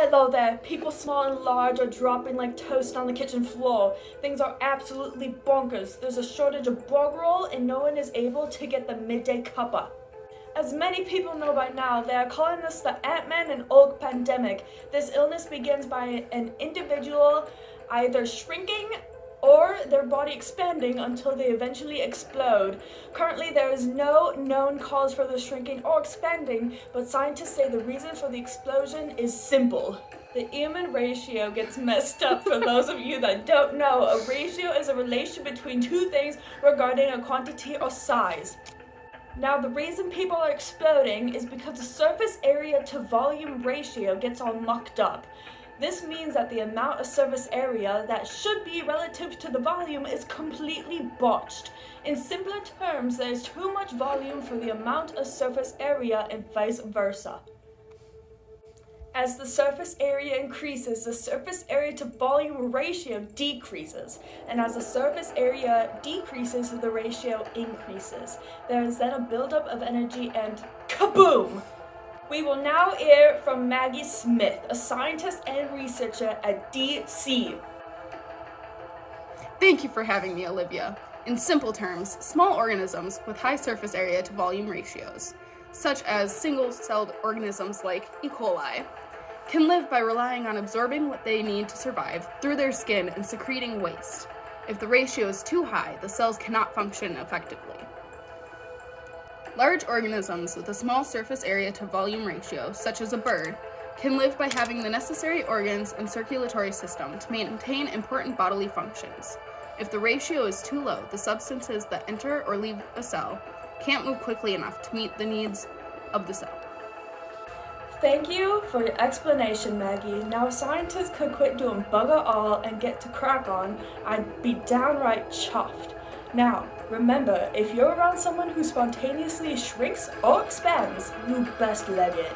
Hello there, people small and large are dropping like toast on the kitchen floor. Things are absolutely bonkers. There's a shortage of bog roll and no one is able to get the midday cuppa. As many people know by now, they are calling this the Ant-Man and Ulk pandemic. This illness begins by an individual either shrinking or their body expanding until they eventually explode. Currently, there is no known cause for the shrinking or expanding, but scientists say the reason for the explosion is simple. The Ehrman ratio gets messed up for those of you that don't know. A ratio is a relation between two things regarding a quantity or size. Now, the reason people are exploding is because the surface area to volume ratio gets all mucked up. This means that the amount of surface area that should be relative to the volume is completely botched. In simpler terms, there is too much volume for the amount of surface area and vice versa. As the surface area increases, the surface area to volume ratio decreases, and as the surface area decreases, the ratio increases. There is then a buildup of energy and kaboom! We will now hear from Maggie Smith, a scientist and researcher at DC. Thank you for having me, Olivia. In simple terms, small organisms with high surface area to volume ratios, such as single-celled organisms like E. coli, can live by relying on absorbing what they need to survive through their skin and secreting waste. If the ratio is too high, the cells cannot function effectively. Large organisms with a small surface area to volume ratio, such as a bird, can live by having the necessary organs and circulatory system to maintain important bodily functions. If the ratio is too low, the substances that enter or leave a cell can't move quickly enough to meet the needs of the cell. Thank you for your explanation, Maggie. Now, if scientists could quit doing bugger all and get to crack on, I'd be downright chuffed. Now, remember, if you're around someone who spontaneously shrinks or expands, you best leg it.